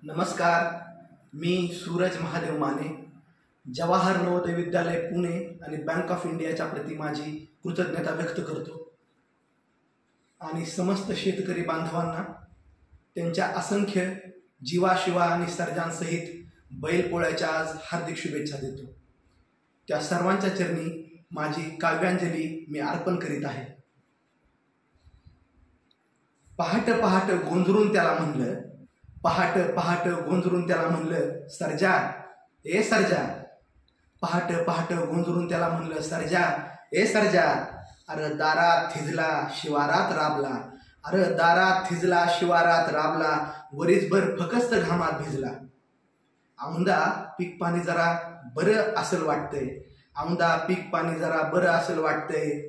नमस्कार, मी सूरज महादेव माने, जवाहर नवोदय विद्यालय पुणे आणि bank of इंडियाच्या प्रति माझी कृतज्ञता व्यक्त करतो आणि समस्त शेतकरी बांधवांना त्यांच्या असंख्य जीवाशिवा आणि सर्जांसहित बैलपोळ्याच्या आज हार्दिक शुभेच्छा देतो। त्या सर्वांच्या चरणी माझी काव्यांजली मी अर्पण करीत आहे। पहाट पहाट गोंधळून त्याला म्हणलं, पहाट पहाट गोंधळून त्याला म्हणलं सर्जा, ए सर्जा। पहाट पहाट गोंधळून त्याला म्हणलं सर्जा, ए सर्जा। अरे दारात थिजला शिवारात राबला, अरे दारात थिजला शिवारात राबला, वरीसभर फकस्त घामात भिजला। औंदा पीक पाणी जरा बरं असेल वाटतंय, औंदा पीक पाणी जरा बरं असेल वाटतंय,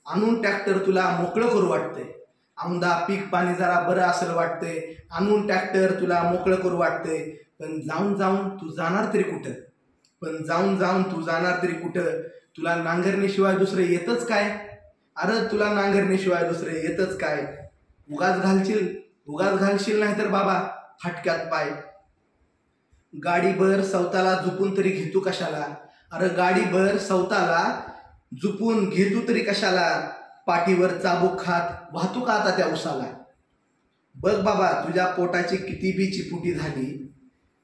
आणून ट्रॅक्टर तुला मोकळं करू वाटतंय। औंदा पीक पाणी जरा बरं असेल वाटतंय, आणून ट्रॅक्टर तुला मोकळं करू वाटतंय। पण जाऊन जाऊन तू जाणार तरी कुठं, पण जाऊन जाऊन तू जाणार तरी कुठं, तुला नांगरणीशिवाय दुसरं येतच काय, अरे तुला नांगरणीशिवाय दुसरं येतच काय। उगाच घालशील नाही तर बाबा हटक्यात पाय। गाडीभर सवताला झुपून तरी घेतू कशाला, अरे गाडीभर सवताला झुपून घेतू तरी कशाला, पाठीवर चाबूक खात वाहतू का आता त्या उसाला। बघ बाबा तुझ्या पोटाची किती बी चिपुटी झाली,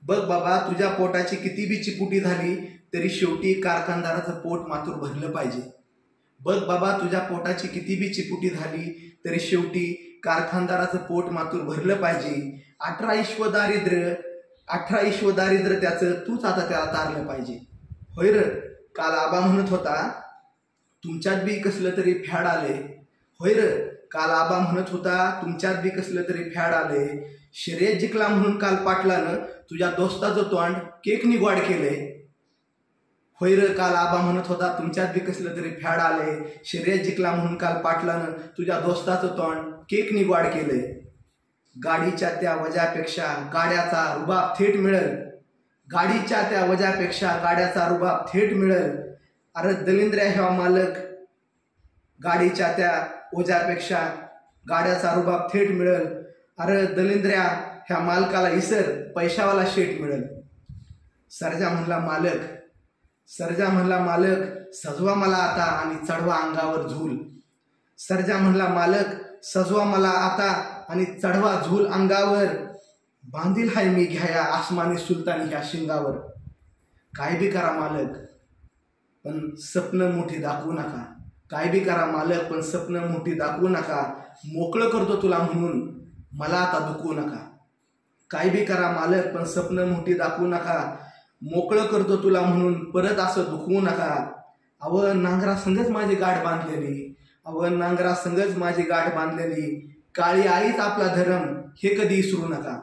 बघ बाबा तुझ्या पोटाची किती बी चिपुटी झाली, तरी शेवटी कारखानदाराचं पोट मात्र भरलं पाहिजे। बघ बाबा तुझ्या पोटाची किती बी चिपुटी झाली, तरी शेवटी कारखानदाराचं पोट मात्र भरलं पाहिजे। 18 ईश्व दारिद्र्य त्याचं तूच आता त्याला तारलं पाहिजे। होय र, काल आबा म्हणत होता तुमच्यात बी कसलं तरी फॅड आले, होय र, काल आबा म्हणत होता तुमच्यात बी कसलं तरी फॅड आले। शर्यत जिंकला म्हणून काल पाटलानं तुझ्या दोस्ताचं तोंड केकनी गोड केले, होय र, काल आबा म्हणत होता तुमच्यात बी कसलं तरी फॅड आले। शर्यत जिंकला म्हणून काल पाटलानं तुझ्या दोस्ताचं तोंड केकनी गोड केले। गाडीच्या त्या वजापेक्षा गाड्याचा रुबाब थेट मिळेल, गाडीच्या त्या वजापेक्षा गाड्याचा रुबाब थेट मिळेल। अरे दलिंद्र्या ह्या मालक, गाडीच्या त्या ओझ्यापेक्षा गाड्याचा रुबाब थेट मिळेल। अरे दलिंद्र्या ह्या मालकाला इसर, पैशावाला शेट मिळेल। सर्जा म्हणला मालक, सजवा मला आता आणि चढवा अंगावर झूल। सर्जा म्हणला मालक, सजवा मला आता आणि चढवा झूल अंगावर, बांधील हाय मी घ्याया आसमानी सुलतानी ह्या शिंगावर। काय बी करा मालक पण स्वप्न मोठी दाखवू नका, काय बी करा मालक पण स्वप्न मोठी दाखवू नका। मोकळं करतो तुला म्हणून मला आता दुखवू नका, काय बी करा मालक पण स्वप्न मोठी दाखवू नका। मोकळं करतो तुला म्हणून परत असं दुखवू नका। अव नांगरा संगच माझी गाठ बांधलेली, अव नांगरा संगच माझी गाठ बांधलेली, काळी आईच आपला धर्म हे कधी विसरू नका।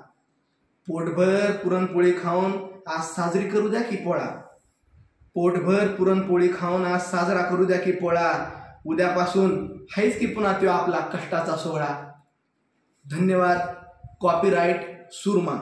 पोटभर पुरणपोळी खाऊन आज साजरी करू द्या की पोळा, पोटभर पुरणपोळी खाऊन आज साजरा करू द्या की पोळा। उद्यापासून हायच की पुन्हा तो आपला कष्टाचा सोहळा। धन्यवाद। कॉपीराइट सुरमा।